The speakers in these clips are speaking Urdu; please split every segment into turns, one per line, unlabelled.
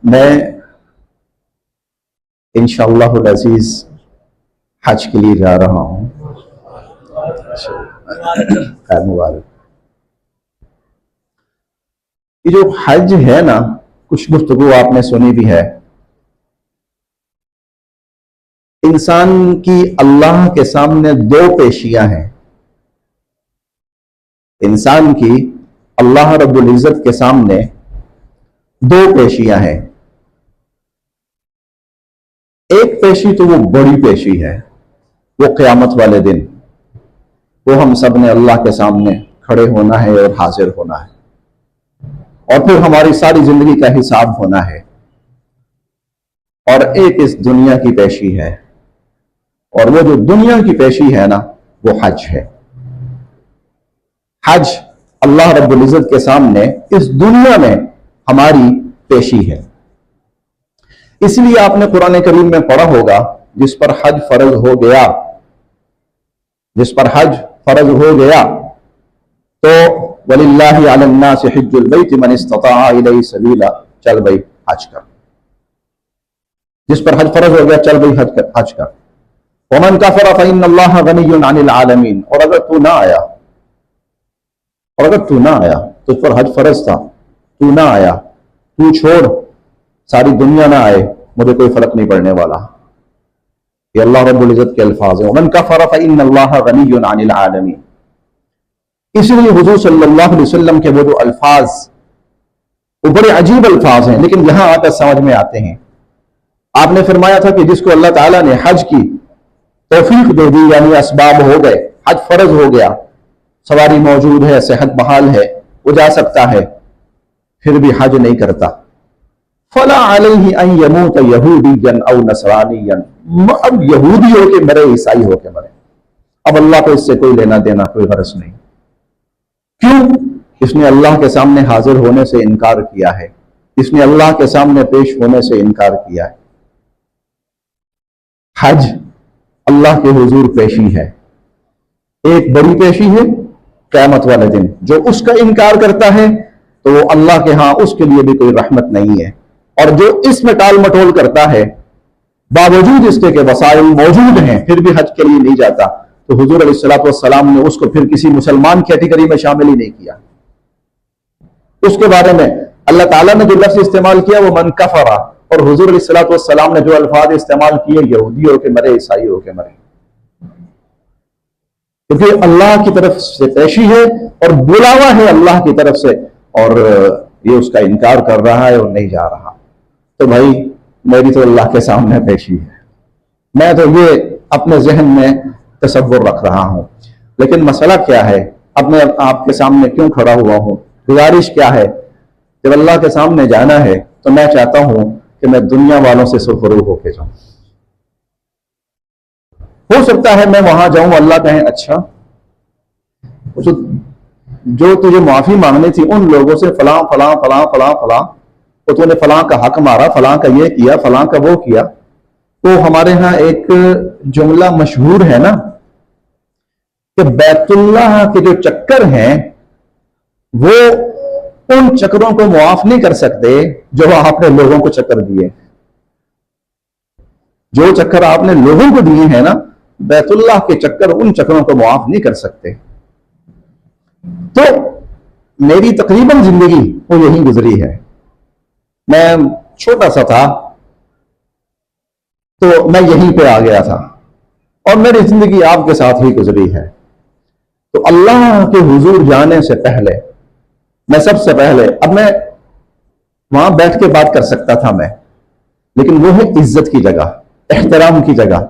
میں انشاءاللہ العزیز حج کے لیے جا رہا ہوں. خیر مبارک. یہ جو حج ہے نا، کچھ گفتگو آپ نے سنی بھی ہے. انسان کی اللہ کے سامنے دو پیشیاں ہیں. انسان کی اللہ رب العزت کے سامنے دو پیشیاں ہیں. ایک پیشی تو وہ بڑی پیشی ہے، وہ قیامت والے دن، وہ ہم سب نے اللہ کے سامنے کھڑے ہونا ہے اور حاضر ہونا ہے، اور پھر ہماری ساری زندگی کا حساب ہونا ہے. اور ایک اس دنیا کی پیشی ہے، اور وہ جو دنیا کی پیشی ہے نا، وہ حج ہے. حج اللہ رب العزت کے سامنے اس دنیا میں ہماری پیشی ہے. اس لیے آپ نے قرآن کریم میں پڑھا ہوگا، جس پر حج فرض ہو گیا، جس پر حج فرض ہو گیا تو وَلِلَّهِ عَلَى النَّاسِ حِجُّ الْبَيْتِ مَنِ اسْتَطَاعَ إِلَيْهِ سَبِيلًا. چل بھائی حج کر. جس پر حج فرض ہو گیا، چل بھائی حج کر. وَمَنْ كَفَرَ فَإِنَّ اللَّهَ غَنِيٌّ عَنِ الْعَالَمِينَ. اور اگر تو نہ آیا، تجھ پر حج فرض تھا، تو نہ آیا، تو چھوڑ، ساری دنیا نہ آئے، مجھے کوئی فرق نہیں پڑنے والا. یہ اللہ رب العزت کے الفاظ ہیں. وَمَنْ كَفَرَ فَإِنَّ اللَّهَ غَنِيٌّ عَنِ الْعَالَمِينَ. اس لیے حضور صلی اللہ علیہ وسلم کے وہ جو الفاظ، وہ بڑے عجیب الفاظ ہیں، لیکن یہاں آ کر سمجھ میں آتے ہیں. آپ نے فرمایا تھا کہ جس کو اللہ تعالیٰ نے حج کی توفیق دے دی، یعنی اسباب ہو گئے، حج فرض ہو گیا، سواری موجود ہے، صحت بحال ہے، وہ جا سکتا ہے، پھر بھی حج نہیں کرتا، فَلَا عَلَيْهِ أَن يَمُوتَ يَهُودِيًّا أَوْ نَصْرَانِيًّا. اب یہودی ہو کے مرے، عیسائی ہو کے مرے، اب اللہ کو اس سے کوئی لینا دینا، کوئی غرض نہیں. کیوں؟ اس نے اللہ کے سامنے حاضر ہونے سے انکار کیا ہے، اس نے اللہ کے سامنے پیش ہونے سے انکار کیا ہے. حج اللہ کے حضور پیشی ہے. ایک بڑی پیشی ہے قیامت والے دن. جو اس کا انکار کرتا ہے تو وہ اللہ کے ہاں اس کے لیے بھی کوئی رحمت نہیں ہے. اور جو اس میں ٹال مٹول کرتا ہے، باوجود اس کے کہ وسائل موجود ہیں، پھر بھی حج کے لیے نہیں جاتا، تو حضور علیہ الصلوۃ والسلام نے اس کو پھر کسی مسلمان کیٹیگری میں شامل ہی نہیں کیا. اس کے بارے میں اللہ تعالیٰ نے جو لفظ استعمال کیا وہ من کفر، اور حضور علیہ الصلوۃ والسلام نے جو الفاظ استعمال کیے، یہودی ہو کے مرے، عیسائی ہو کے مرے. کیونکہ اللہ کی طرف سے پیشی ہے اور بلاوا ہے اللہ کی طرف سے، اور یہ اس کا انکار کر رہا ہے اور نہیں جا رہا. تو بھائی میری تو اللہ کے سامنے پیشی ہے، میں تو یہ اپنے ذہن میں تصور رکھ رہا ہوں. لیکن مسئلہ کیا ہے؟ اب میں آپ کے سامنے کیوں کھڑا ہوا ہوں؟ گزارش کیا ہے؟ جب اللہ کے سامنے جانا ہے تو میں چاہتا ہوں کہ میں دنیا والوں سے سرفروغ ہو کے جاؤں. ہو سکتا ہے میں وہاں جاؤں، اللہ کہیں اچھا جو تجھے معافی مانگنی تھی ان لوگوں سے فلاں فلاں فلاں فلاں فلاں، تو نے فلاں کا حق مارا، فلاں کا یہ کیا، فلاں کا وہ کیا. تو ہمارے ہاں ایک جملہ مشہور ہے نا کہ بیت اللہ کے جو چکر ہیں وہ ان چکروں کو معاف نہیں کر سکتے جو آپ نے لوگوں کو چکر دیے. جو چکر آپ نے لوگوں کو دیے ہیں نا، بیت اللہ کے چکر ان چکروں کو معاف نہیں کر سکتے. تو میری تقریباً زندگی وہ یہی گزری ہے. میں چھوٹا سا تھا تو میں یہیں پہ آ گیا تھا، اور میری زندگی آپ کے ساتھ ہی گزری ہے. تو اللہ کے حضور جانے سے پہلے میں سب سے پہلے، اب میں وہاں بیٹھ کے بات کر سکتا تھا میں، لیکن وہ ہے عزت کی جگہ، احترام کی جگہ،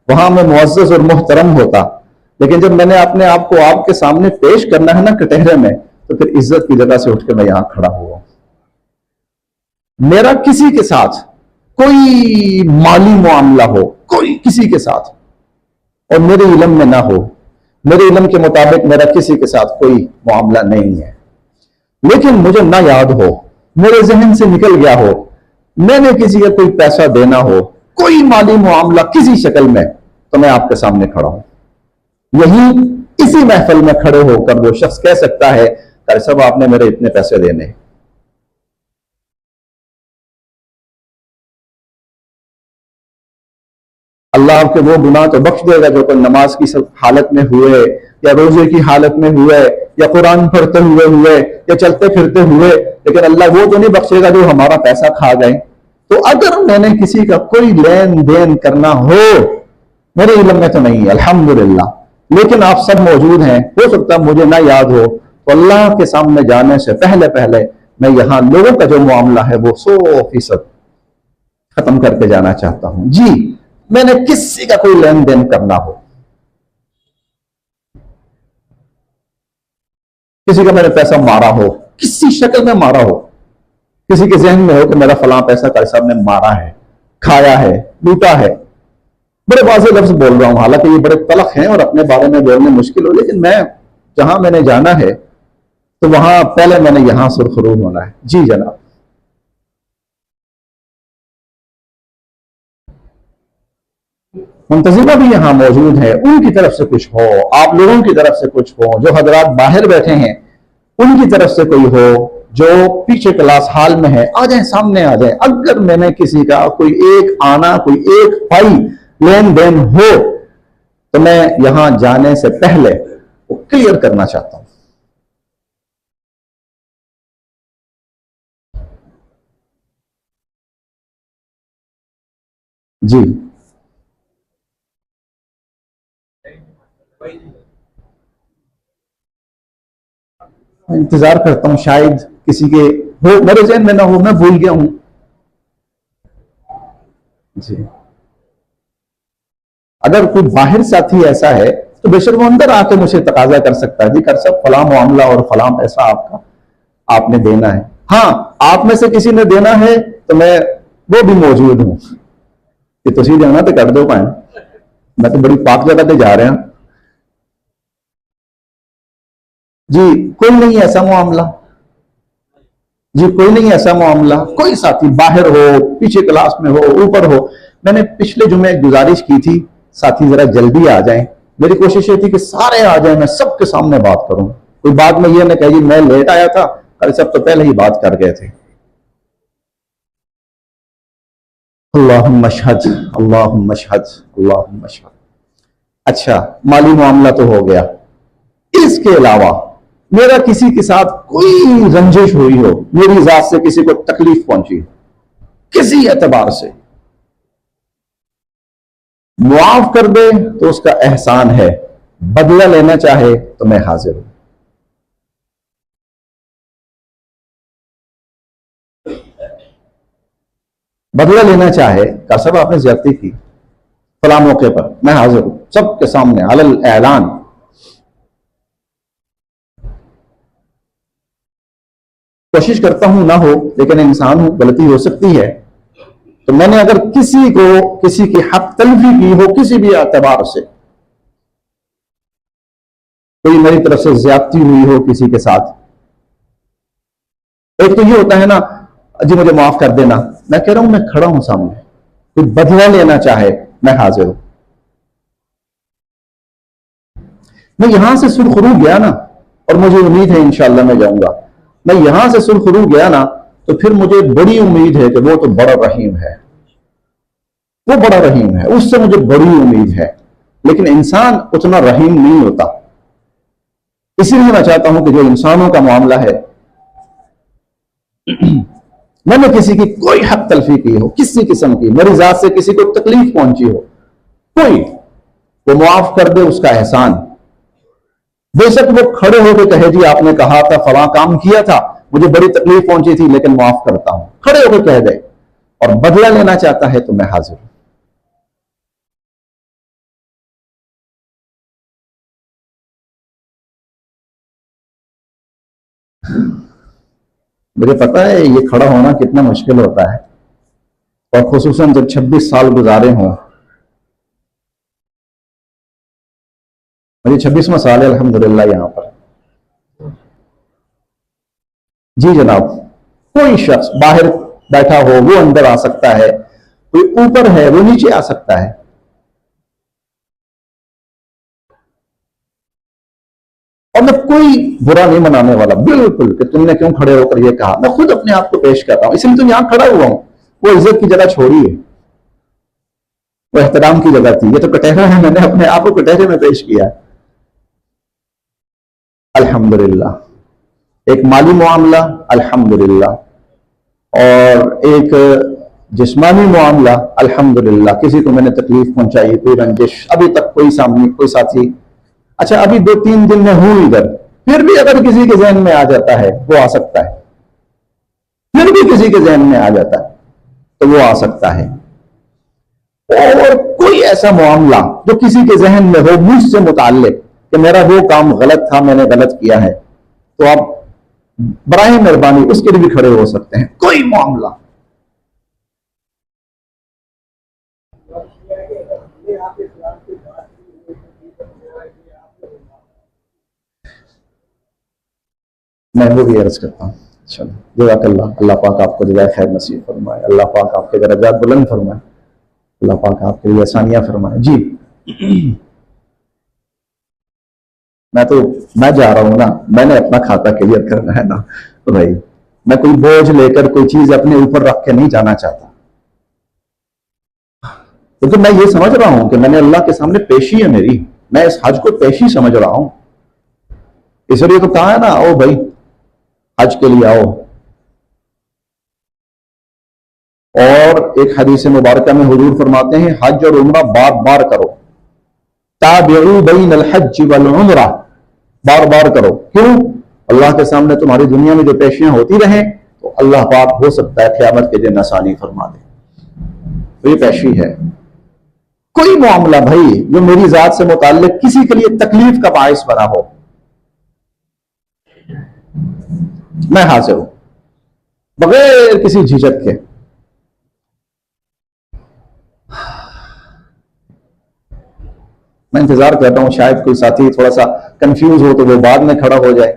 وہاں میں معزز اور محترم ہوتا. لیکن جب میں نے اپنے آپ کو آپ کے سامنے پیش کرنا ہے نا کٹہرے میں، تو پھر عزت کی جگہ سے اٹھ کے میں یہاں کھڑا ہوا. میرا کسی کے ساتھ کوئی مالی معاملہ ہو، کوئی کسی کے ساتھ، اور میرے علم میں نہ ہو، میرے علم کے مطابق میرا کسی کے ساتھ کوئی معاملہ نہیں ہے، لیکن مجھے نہ یاد ہو، میرے ذہن سے نکل گیا ہو، میں نے کسی کا کوئی پیسہ دینا ہو، کوئی مالی معاملہ کسی شکل میں، تو میں آپ کے سامنے کھڑا ہوں. یہی اسی محفل میں کھڑے ہو کر وہ شخص کہہ سکتا ہے کہ صاحب آپ نے میرے اتنے پیسے دینے. اللہ آپ کے وہ گناہ تو بخش دے گا جو کوئی نماز کی حالت میں ہوئے یا روزے کی حالت میں ہوئے یا قرآن پڑھتے ہوئے یا چلتے پھرتے ہوئے، لیکن اللہ وہ تو نہیں بخشے گا جو ہمارا پیسہ کھا گئے۔ تو اگر میں نے کسی کا کوئی لین دین کرنا ہو، میرے علم میں تو نہیں ہے الحمدللہ، لیکن آپ سب موجود ہیں، ہو سکتا مجھے نہ یاد ہو، تو اللہ کے سامنے جانے سے پہلے میں یہاں لوگوں کا جو معاملہ ہے وہ 100% ختم کر کے جانا چاہتا ہوں۔ جی، میں نے کسی کا کوئی لین دین کرنا ہو، کسی کا میں نے پیسہ مارا ہو، کسی شکل میں مارا ہو، کسی کے ذہن میں ہو کہ میرا فلاں پیسہ قاری صاحب نے مارا ہے، کھایا ہے، لوٹا ہے، بڑے واضح لفظ بول رہا ہوں، حالانکہ یہ بڑے تلخ ہیں اور اپنے بارے میں بولنے مشکل ہو، لیکن جہاں میں نے جانا ہے تو وہاں پہلے میں نے یہاں سرخرو ہونا ہے۔ جی جناب، منتظمہ بھی یہاں موجود ہے، ان کی طرف سے کچھ ہو، آپ لوگوں کی طرف سے کچھ ہو، جو حضرات باہر بیٹھے ہیں ان کی طرف سے کوئی ہو، جو پیچھے کلاس ہال میں ہے آ جائیں، سامنے آ جائیں۔ اگر میں نے کسی کا کوئی ایک آنا، کوئی ایک پائی لین دین ہو تو میں یہاں جانے سے پہلے وہ کلیئر کرنا چاہتا ہوں۔ جی، انتظار کرتا ہوں، شاید کسی کے ہو، میرے ذہن میں نہ ہو، میں بھول گیا ہوں۔ جی، اگر کوئی باہر ساتھی ایسا ہے تو بے شک وہ اندر آ کے مجھے تقاضا کر سکتا ہے، جی کر سب فلاں معاملہ اور فلاں پیسہ آپ نے دینا ہے۔ ہاں، آپ میں سے کسی نے دینا ہے تو میں وہ بھی موجود ہوں کہ تسی دینا تو کر دو پائیں، میں تو بڑی پاک جگہ پہ جا رہا ہوں۔ جی، کوئی نہیں ایسا معاملہ، جی کوئی نہیں ایسا معاملہ، کوئی ساتھی باہر ہو، پیچھے کلاس میں ہو، اوپر ہو۔ میں نے پچھلے جمعے ایک گزارش کی تھی، ساتھی ذرا جلدی آ جائیں، میری کوشش یہ تھی کہ سارے آ جائیں، میں سب کے سامنے بات کروں، کوئی بعد میں یہ نہ کہے جی میں لیٹ آیا تھا، ارے سب تو پہلے ہی بات کر گئے تھے۔ اللہم اشہد، اللہم اشہد، اللہم اشہد۔ اچھا، مالی معاملہ تو ہو گیا، اس کے علاوہ میرا کسی کے ساتھ کوئی رنجش ہوئی ہو، میری ذات سے کسی کو تکلیف پہنچی ہو کسی اعتبار سے، معاف کر دے تو اس کا احسان ہے، بدلہ لینا چاہے تو میں حاضر ہوں۔ بدلہ لینا چاہے کہ سب آپ نے زیادتی کی فلاں موقع پر، میں حاضر ہوں سب کے سامنے علی الاعلان۔ کوشش کرتا ہوں نہ ہو، لیکن انسان ہوں، غلطی ہو سکتی ہے، تو میں نے اگر کسی کی حق تلفی کی ہو کسی بھی اعتبار سے، کوئی میری طرف سے زیادتی ہوئی ہو کسی کے ساتھ، ایک تو یہ ہوتا ہے نا جی مجھے معاف کر دینا، میں کہہ رہا ہوں میں کھڑا ہوں سامنے، کوئی بدلہ لینا چاہے میں حاضر ہوں۔ میں یہاں سے سرخرو گیا نا، اور مجھے امید ہے انشاءاللہ میں جاؤں گا، میں یہاں سے سرخرو گیا نا تو پھر مجھے بڑی امید ہے کہ وہ تو بڑا رحیم ہے، وہ بڑا رحیم ہے، اس سے مجھے بڑی امید ہے، لیکن انسان اتنا رحیم نہیں ہوتا۔ اسی لیے میں چاہتا ہوں کہ جو انسانوں کا معاملہ ہے، میں نے کسی کی کوئی حق تلفی کی ہو کسی قسم کی، میری ذات سے کسی کو تکلیف پہنچی ہو، کوئی، وہ معاف کر دے اس کا احسان۔ بے شک وہ کھڑے ہو کے کہے جی آپ نے کہا تھا فلاں کام کیا تھا، مجھے بڑی تکلیف پہنچی تھی لیکن معاف کرتا ہوں، کھڑے ہو کے کہہ دے، اور بدلہ لینا چاہتا ہے تو میں حاضر ہوں۔ مجھے پتا ہے یہ کھڑا ہونا کتنا مشکل ہوتا ہے، اور خصوصاً جب 26 سال گزارے ہوں، مجھے 26واں سال ہے الحمدللہ یہاں پر۔ جی جناب، کوئی شخص باہر بیٹھا ہو وہ اندر آ سکتا ہے، کوئی اوپر ہے وہ نیچے آ سکتا ہے، اور میں کوئی برا نہیں منانے والا بالکل کہ تم نے کیوں کھڑے ہو کر یہ کہا، میں خود اپنے آپ کو پیش کر رہا ہوں، اس لیے تو یہاں کھڑا ہوا ہوں، وہ عزت کی جگہ چھوڑی ہے، وہ احترام کی جگہ تھی. یہ تو کٹہرا ہے, میں نے اپنے آپ کو کٹہرے میں پیش کیا. الحمدللہ. ایک مالی معاملہ الحمدللہ, اور ایک جسمانی معاملہ الحمدللہ. کسی کو میں نے تکلیف پہنچائی, کوئی رنجش, ابھی تک کوئی سامنے کوئی ساتھی, اچھا ابھی 2-3 دن میں ہوں ادھر, پھر بھی اگر کسی کے ذہن میں آ جاتا ہے وہ آ سکتا ہے, پھر بھی کسی کے ذہن میں آ جاتا ہے تو وہ آ سکتا ہے. اور کوئی ایسا معاملہ جو کسی کے ذہن میں ہو مجھ سے متعلق کہ میرا وہ کام غلط تھا, میں نے غلط کیا ہے, تو آپ براہ مہربانی اس کے لیے بھی کھڑے ہو سکتے ہیں. کوئی معاملہ. میں وہ بھی عرض کرتا ہوں. چلو جزاک اللہ. اللہ پاک آپ کو جزائے خیر نصیب فرمائے, اللہ پاک آپ کے درجات بلند فرمائے, اللہ پاک آپ کے لیے آسانیاں فرمائے. جی میں جا رہا ہوں نا, میں نے اپنا کھاتا کلیئر کرنا ہے نا, تو بھائی میں کوئی بوجھ لے کر کوئی چیز اپنے اوپر رکھ کے نہیں جانا چاہتا, کیونکہ میں یہ سمجھ رہا ہوں کہ میں نے اللہ کے سامنے پیشی ہے میری, میں اس حج کو پیشی سمجھ رہا ہوں. اس لیے تو کہا ہے نا, او بھائی حج کے لیے آؤ. اور ایک حدیث مبارکہ میں حضور فرماتے ہیں حج اور عمرہ بار بار کرو. تابعوا بین الحج والعمرہ, بار بار کرو. کیوں؟ اللہ کے سامنے تمہاری دنیا میں جو پیشیاں ہوتی رہیں تو اللہ پاک ہو سکتا ہے قیامت کے دن آسانی فرما دے. تو یہ پیشی ہے. کوئی معاملہ بھائی جو میری ذات سے متعلق کسی کے لیے تکلیف کا باعث بنا ہو, میں حاضر ہوں بغیر کسی جھجک کے. میں انتظار کرتا ہوں, شاید کوئی ساتھی تھوڑا سا کنفیوز ہو تو وہ بعد میں کھڑا ہو جائے.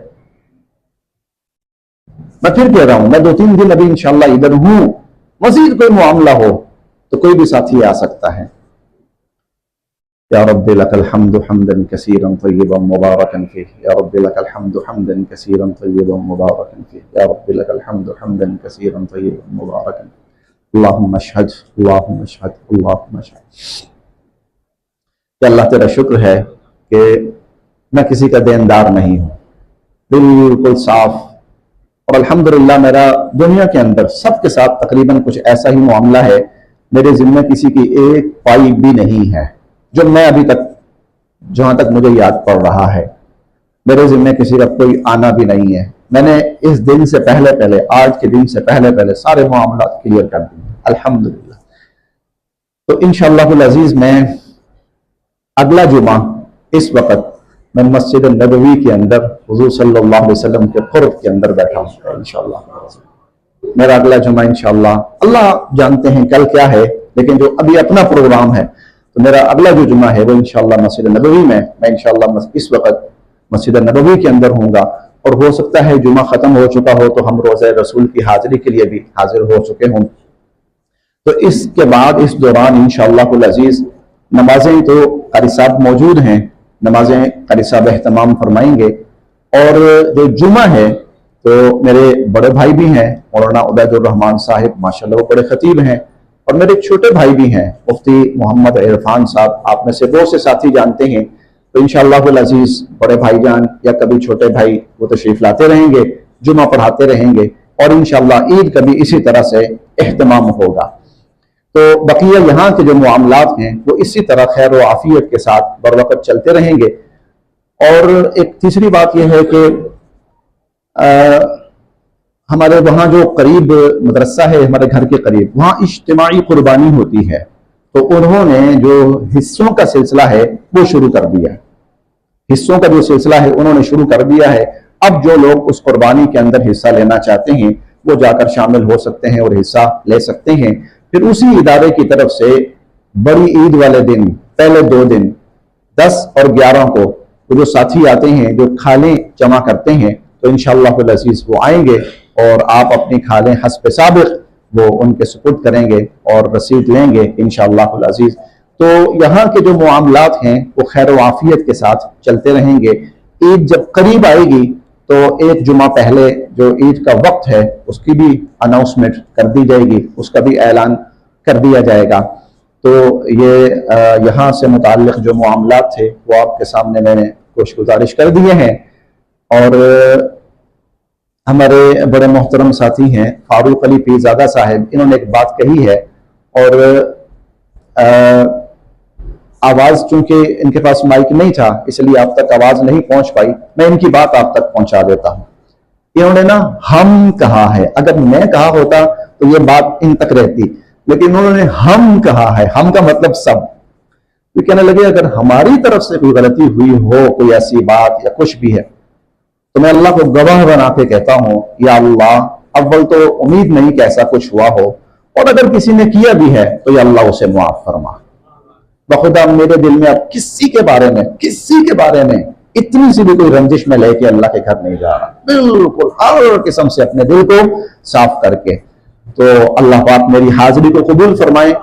میں پھر کہہ رہا ہوں, میں 2-3 دن ابھی انشاءاللہ ادھر ہوں. مزید کوئی معاملہ ہو تو کوئی بھی ساتھی آ سکتا ہے. یا رب لک الحمد حمدا کثیرا طیبا مبارکا فیہ, یا رب لک الحمد حمدا کثیرا طیبا مبارکا فیہ, یا رب لک الحمد حمدا کثیرا طیبا مبارکا فیہ. اللہم اشہد اللہم اشہد اللہم اشہد. کہ اللہ تیرا شکر ہے کہ میں کسی کا دیندار نہیں ہوں, بالکل صاف. اور الحمدللہ میرا دنیا کے اندر سب کے ساتھ تقریباً کچھ ایسا ہی معاملہ ہے, میرے ذمہ کسی کی ایک پائی بھی نہیں ہے جو میں ابھی تک, جہاں تک مجھے یاد پڑ رہا ہے, میرے ذمہ کسی کا کوئی آنا بھی نہیں ہے. میں نے اس دن سے پہلے آج کے دن سے پہلے سارے معاملات کلیئر کر دیے الحمدللہ. تو انشاءاللہ العزیز میں اگلا جمعہ اس وقت میں مسجد النبوی کے اندر حضور صلی اللہ علیہ وسلم کے قرب کے اندر بیٹھا ہوں انشاءاللہ. میرا اگلا جمعہ انشاءاللہ, اللہ جانتے ہیں کل کیا ہے, لیکن جو ابھی اپنا پروگرام ہے تو میرا اگلا جو جمعہ ہے وہ انشاءاللہ مسجد النبوی میں انشاءاللہ اس وقت مسجد النبوی کے اندر ہوں گا. اور ہو سکتا ہے جمعہ ختم ہو چکا ہو تو ہم روزہ رسول کی حاضری کے لیے بھی حاضر ہو چکے ہوں. تو اس کے بعد اس دوران انشاءاللہ العزیز نمازیں تو قاری صاحب موجود ہیں, نمازیں قاری صاحب اہتمام فرمائیں گے. اور جو جمعہ ہے تو میرے بڑے بھائی بھی ہیں مولانا عبید الرحمان صاحب, ماشاءاللہ وہ بڑے خطیب ہیں. اور میرے ایک چھوٹے بھائی بھی ہیں مفتی محمد عرفان صاحب, آپ میں سے بہت سے ساتھی جانتے ہیں. تو انشاءاللہ العزیز بڑے بھائی جان یا کبھی چھوٹے بھائی وہ تشریف لاتے رہیں گے, جمعہ پڑھاتے رہیں گے, اور انشاءاللہ عید کا بھی اسی طرح سے اہتمام ہوگا. تو بقیہ یہاں کے جو معاملات ہیں وہ اسی طرح خیر و عافیت کے ساتھ بر وقت چلتے رہیں گے. اور ایک تیسری بات یہ ہے کہ ہمارے وہاں جو قریب مدرسہ ہے ہمارے گھر کے قریب, وہاں اجتماعی قربانی ہوتی ہے. تو انہوں نے جو حصوں کا سلسلہ ہے وہ شروع کر دیا ہے. حصوں کا جو سلسلہ ہے انہوں نے شروع کر دیا ہے. اب جو لوگ اس قربانی کے اندر حصہ لینا چاہتے ہیں وہ جا کر شامل ہو سکتے ہیں اور حصہ لے سکتے ہیں. پھر اسی ادارے کی طرف سے بڑی عید والے دن پہلے 2 دن 10 اور 11 کو وہ جو ساتھی آتے ہیں جو کھالیں جمع کرتے ہیں تو انشاءاللہ العزیز وہ آئیں گے اور آپ اپنی کھالیں حسب سابق وہ ان کے سپرد کریں گے اور رسید لیں گے انشاءاللہ العزیز. تو یہاں کے جو معاملات ہیں وہ خیر و عافیت کے ساتھ چلتے رہیں گے. عید جب قریب آئے گی تو ایک جمعہ پہلے جو عید کا وقت ہے اس کی بھی اناؤنسمنٹ کر دی جائے گی, اس کا بھی اعلان کر دیا جائے گا. تو یہ یہاں سے متعلق جو معاملات تھے وہ آپ کے سامنے میں نے کچھ گزارش کر دیے ہیں. اور ہمارے بڑے محترم ساتھی ہیں فاروق علی پیرزادہ صاحب، انہوں نے ایک بات کہی ہے، اور آواز چونکہ ان کے پاس مائک نہیں تھا اس لیے آپ تک آواز نہیں پہنچ پائی، میں ان کی بات آپ تک پہنچا دیتا ہوں. انہوں نے نا ہم کہا ہے، اگر میں کہا ہوتا تو یہ بات ان تک رہتی، لیکن انہوں نے ہم کہا ہے. ہم کا مطلب سب. تو کہنے لگے اگر ہماری طرف سے کوئی غلطی ہوئی ہو، کوئی ایسی بات یا کچھ بھی ہے، تو میں اللہ کو گواہ بنا کے کہتا ہوں یا اللہ، اول تو امید نہیں کہ ایسا کچھ ہوا ہو، اور اگر کسی نے کیا بھی ہے تو یا اللہ اسے معاف فرما. بخدا میرے دل میں اب کسی کے بارے میں اتنی سی بھی کوئی رنجش میں لے کے اللہ کے گھر نہیں جا رہا، بالکل ہر قسم سے اپنے دل کو صاف کر کے. تو اللہ پاک میری حاضری کو قبول فرمائے.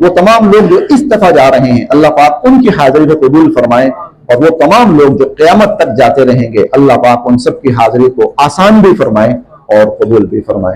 وہ تمام لوگ جو اس دفعہ جا رہے ہیں اللہ پاک ان کی حاضری کو قبول فرمائے، اور وہ تمام لوگ جو قیامت تک جاتے رہیں گے اللہ پاک ان سب کی حاضری کو آسان بھی فرمائے اور قبول بھی فرمائے.